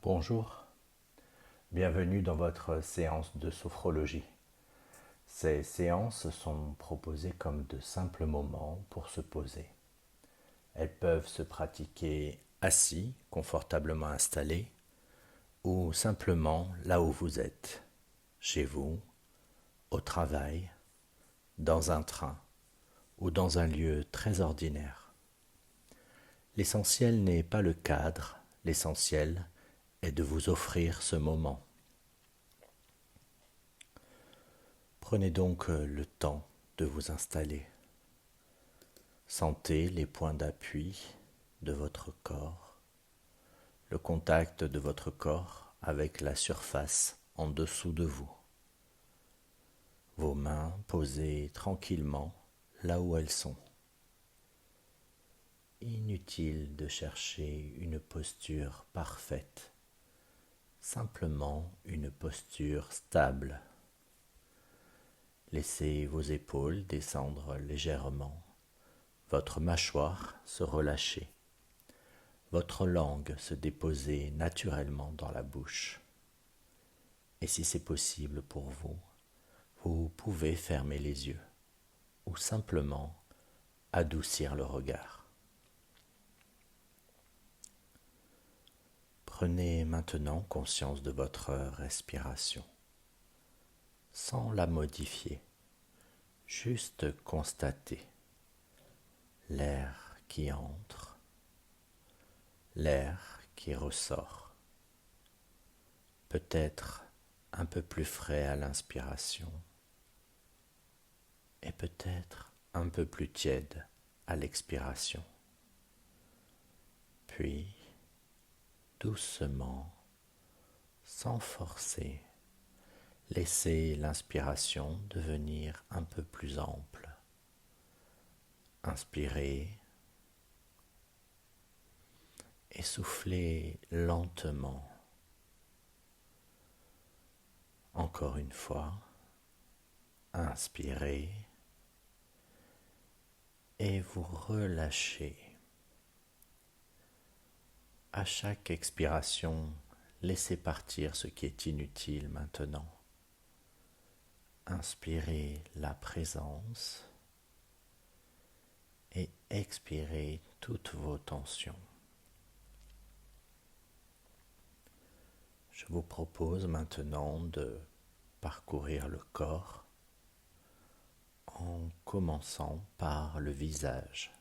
Bonjour, bienvenue dans votre séance de sophrologie. Ces séances sont proposées comme de simples moments pour se poser. Elles peuvent se pratiquer assis, confortablement installés, ou simplement là où vous êtes, chez vous, au travail, dans un train ou dans un lieu très ordinaire. L'essentiel n'est pas le cadre, l'essentiel est de vous offrir ce moment. Prenez donc le temps de vous installer. Sentez les points d'appui de votre corps, le contact de votre corps avec la surface en dessous de vous. Vos mains posées tranquillement là où elles sont. Inutile de chercher une posture parfaite, simplement une posture stable. Laissez vos épaules descendre légèrement, votre mâchoire se relâcher, votre langue se déposer naturellement dans la bouche. Et si c'est possible pour vous, vous pouvez fermer les yeux ou simplement adoucir le regard. Prenez maintenant conscience de votre respiration, sans la modifier, juste constater l'air qui entre, l'air qui ressort, peut-être un peu plus frais à l'inspiration et peut-être un peu plus tiède à l'expiration. Puis, doucement, sans forcer, laissez l'inspiration devenir un peu plus ample. Inspirez et soufflez lentement. Encore une fois, inspirez et vous relâchez. À chaque expiration, laissez partir ce qui est inutile maintenant. Inspirez la présence et expirez toutes vos tensions. Je vous propose maintenant de parcourir le corps en commençant par le visage.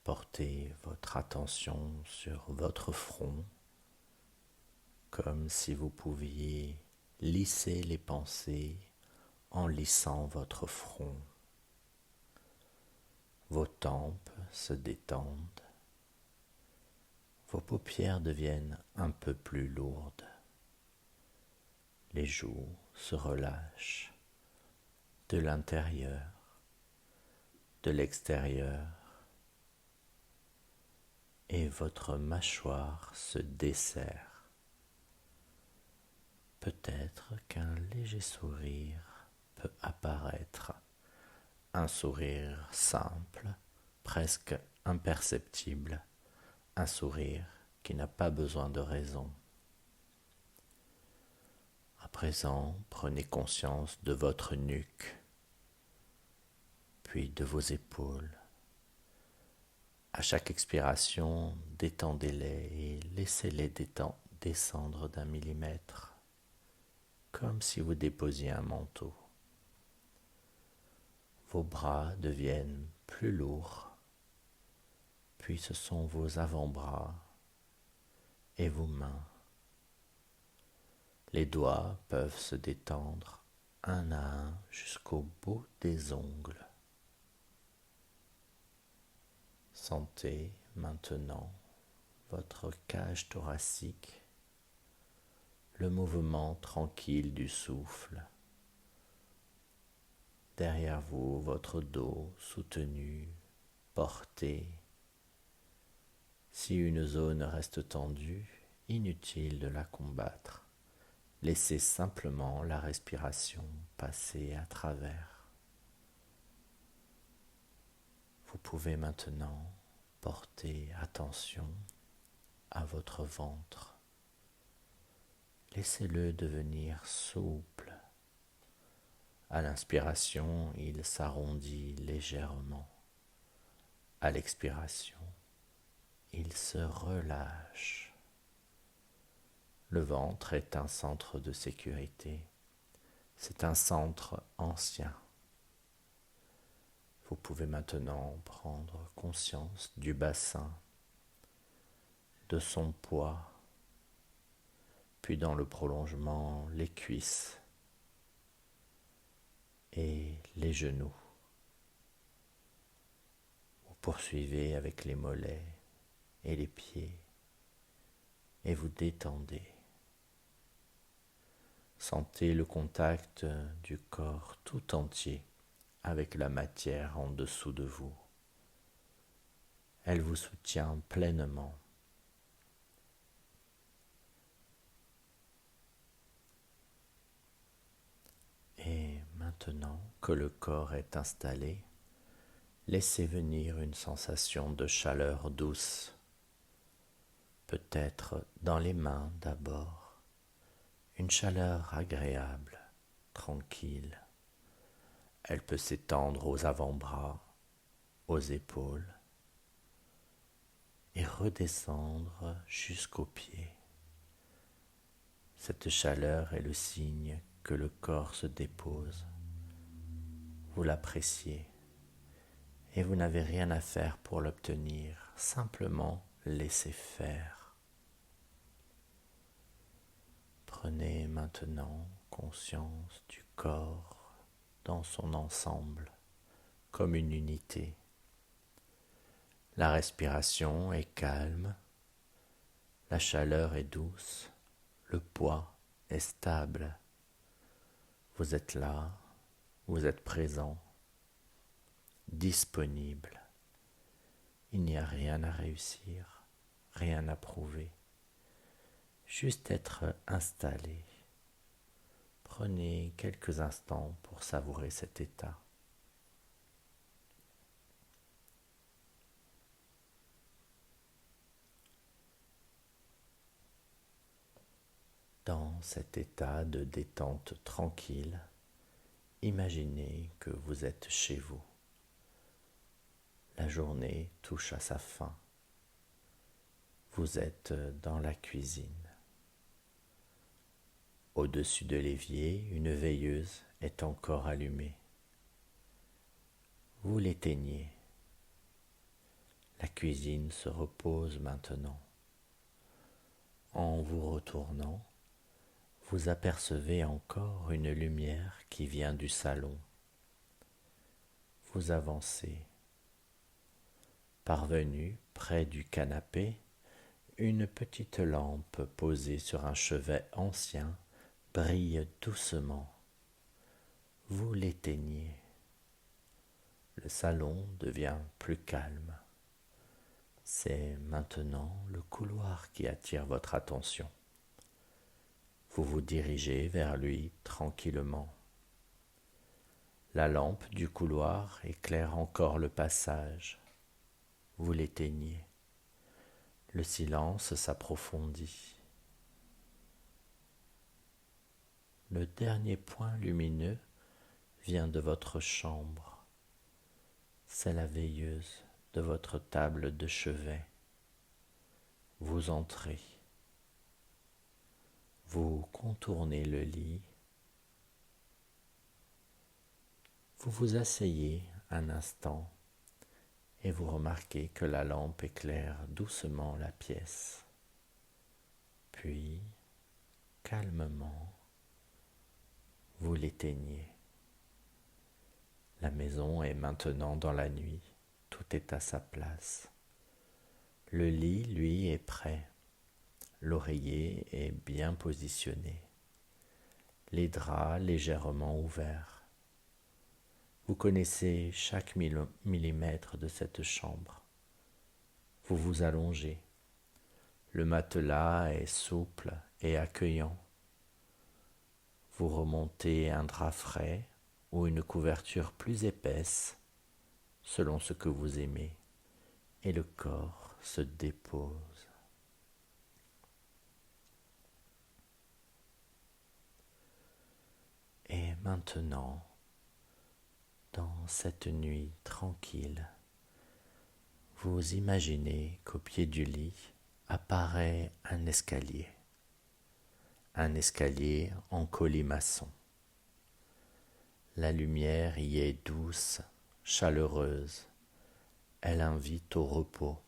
Portez votre attention sur votre front comme si vous pouviez lisser les pensées en lissant votre front. Vos tempes se détendent, vos paupières deviennent un peu plus lourdes, les joues se relâchent de l'intérieur, de l'extérieur, et votre mâchoire se desserre. Peut-être qu'un léger sourire peut apparaître, un sourire simple, presque imperceptible, un sourire qui n'a pas besoin de raison. À présent, prenez conscience de votre nuque, puis de vos épaules. À chaque expiration, détendez-les et laissez-les descendre d'1 millimètre, comme si vous déposiez un manteau. Vos bras deviennent plus lourds, puis ce sont vos avant-bras et vos mains. Les doigts peuvent se détendre un à un jusqu'au bout des ongles. Sentez maintenant votre cage thoracique, le mouvement tranquille du souffle. Derrière vous, votre dos soutenu, porté. Si une zone reste tendue, inutile de la combattre. Laissez simplement la respiration passer à travers. Vous pouvez maintenant porter attention à votre ventre. Laissez-le devenir souple. À l'inspiration, il s'arrondit légèrement. À l'expiration, il se relâche. Le ventre est un centre de sécurité. C'est un centre ancien. Vous pouvez maintenant prendre conscience du bassin, de son poids, puis dans le prolongement, les cuisses et les genoux. Vous poursuivez avec les mollets et les pieds et vous détendez. Sentez le contact du corps tout entier avec la matière en dessous de vous. Elle vous soutient pleinement. Et maintenant que le corps est installé, laissez venir une sensation de chaleur douce, peut-être dans les mains d'abord, une chaleur agréable, tranquille. Elle peut s'étendre aux avant-bras, aux épaules et redescendre jusqu'aux pieds. Cette chaleur est le signe que le corps se dépose. Vous l'appréciez et vous n'avez rien à faire pour l'obtenir, simplement laissez faire. Prenez maintenant conscience du corps dans son ensemble, comme une unité. La respiration est calme, la chaleur est douce, le poids est stable. Vous êtes là, vous êtes présent, disponible. Il n'y a rien à réussir, rien à prouver, juste être installé. Prenez quelques instants pour savourer cet état. Dans cet état de détente tranquille, imaginez que vous êtes chez vous. La journée touche à sa fin. Vous êtes dans la cuisine. Au-dessus de l'évier, une veilleuse est encore allumée. Vous l'éteignez. La cuisine se repose maintenant. En vous retournant, vous apercevez encore une lumière qui vient du salon. Vous avancez. Parvenu près du canapé, une petite lampe posée sur un chevet ancien brille doucement. Vous l'éteignez. Le salon devient plus calme. C'est maintenant le couloir qui attire votre attention. Vous vous dirigez vers lui tranquillement. La lampe du couloir éclaire encore le passage. Vous l'éteignez. Le silence s'approfondit. Le dernier point lumineux vient de votre chambre. C'est la veilleuse de votre table de chevet. Vous entrez. Vous contournez le lit. Vous vous asseyez un instant et vous remarquez que la lampe éclaire doucement la pièce. Puis, calmement, vous l'éteignez. La maison est maintenant dans la nuit, tout est à sa place. Le lit, lui, est prêt. L'oreiller est bien positionné. Les draps légèrement ouverts. Vous connaissez chaque millimètre de cette chambre. Vous vous allongez. Le matelas est souple et accueillant. Vous remontez un drap frais ou une couverture plus épaisse, selon ce que vous aimez, et le corps se dépose. maintenant, dans cette nuit tranquille, vous imaginez qu'au pied du lit apparaît un escalier en colimaçon. La lumière y est douce, chaleureuse, elle invite au repos.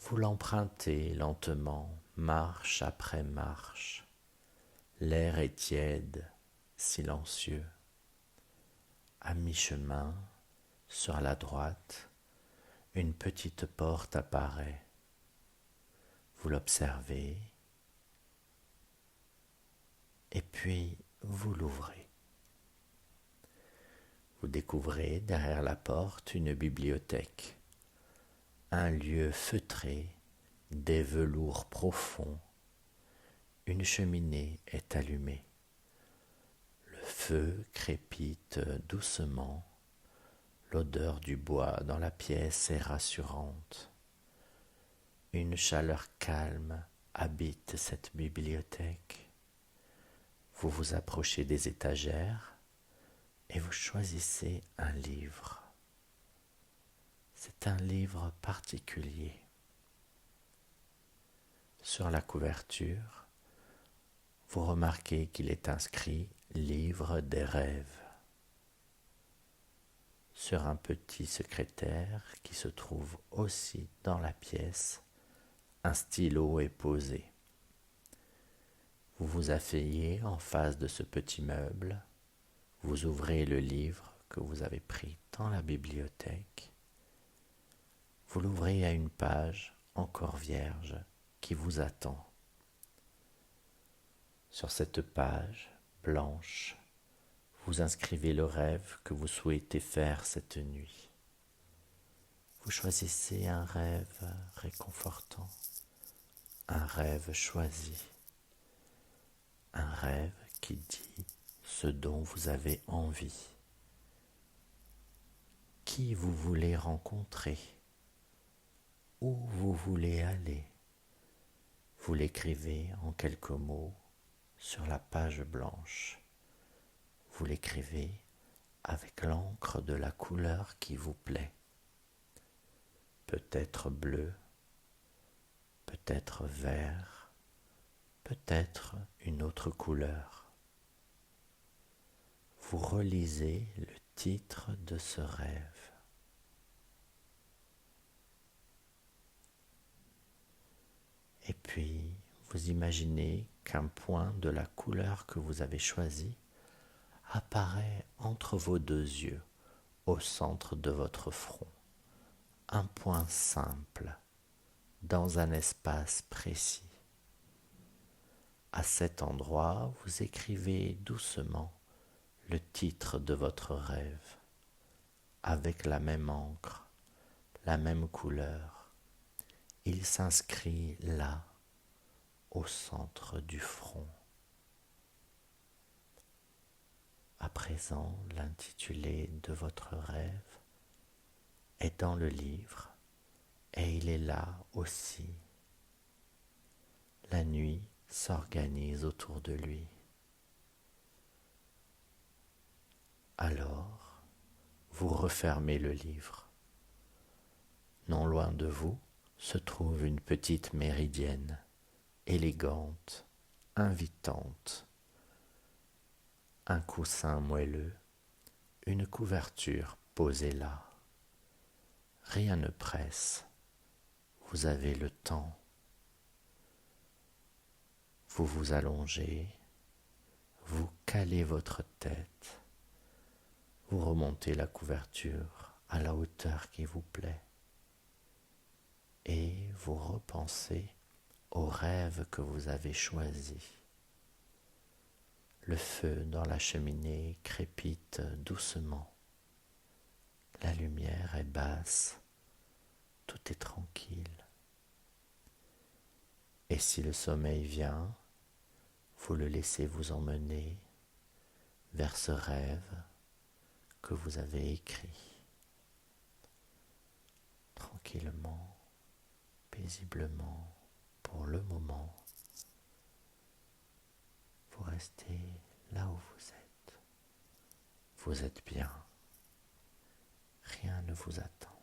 Vous l'empruntez lentement, marche après marche. L'air est tiède, silencieux. À mi-chemin, sur la droite, une petite porte apparaît. Vous l'observez et puis vous l'ouvrez. Vous découvrez derrière la porte une bibliothèque, un lieu feutré, des velours profonds. Une cheminée est allumée. Le feu crépite doucement. L'odeur du bois dans la pièce est rassurante. Une chaleur calme habite cette bibliothèque. Vous vous approchez des étagères et vous choisissez un livre. C'est un livre particulier. Sur la couverture, vous remarquez qu'il est inscrit « Livre des rêves ». Sur un petit secrétaire qui se trouve aussi dans la pièce, un stylo est posé. Vous vous asseyez en face de ce petit meuble, vous ouvrez le livre que vous avez pris dans la bibliothèque. Vous l'ouvrez à une page encore vierge qui vous attend. Sur cette page blanche, vous inscrivez le rêve que vous souhaitez faire cette nuit. Vous choisissez un rêve réconfortant, un rêve choisi, un rêve qui dit ce dont vous avez envie, qui vous voulez rencontrer, où vous voulez aller. Vous l'écrivez en quelques mots sur la page blanche. Vous l'écrivez avec l'encre de la couleur qui vous plaît. Peut-être bleu, peut-être vert, peut-être une autre couleur. Vous relisez le titre de ce rêve. Et puis, vous imaginez qu'un point de la couleur que vous avez choisie apparaît entre vos deux yeux, au centre de votre front. Un point simple, dans un espace précis. À cet endroit, vous écrivez doucement le titre de votre rêve, avec la même encre, la même couleur. Il s'inscrit là, au centre du front. À présent, l'intitulé de votre rêve est dans le livre et il est là aussi. La nuit s'organise autour de lui. Alors, vous refermez le livre. Non loin de vous se trouve une petite méridienne, élégante, invitante. Un coussin moelleux, une couverture posée là. Rien ne presse, vous avez le temps. Vous vous allongez, vous calez votre tête, vous remontez la couverture à la hauteur qui vous plaît et vous repensez au rêve que vous avez choisi. Le feu dans la cheminée crépite doucement. La lumière est basse, tout est tranquille. Et si le sommeil vient, vous le laissez vous emmener vers ce rêve que vous avez écrit. Tranquillement, paisiblement, pour le moment, vous restez là où vous êtes. Vous êtes bien. Rien ne vous attend.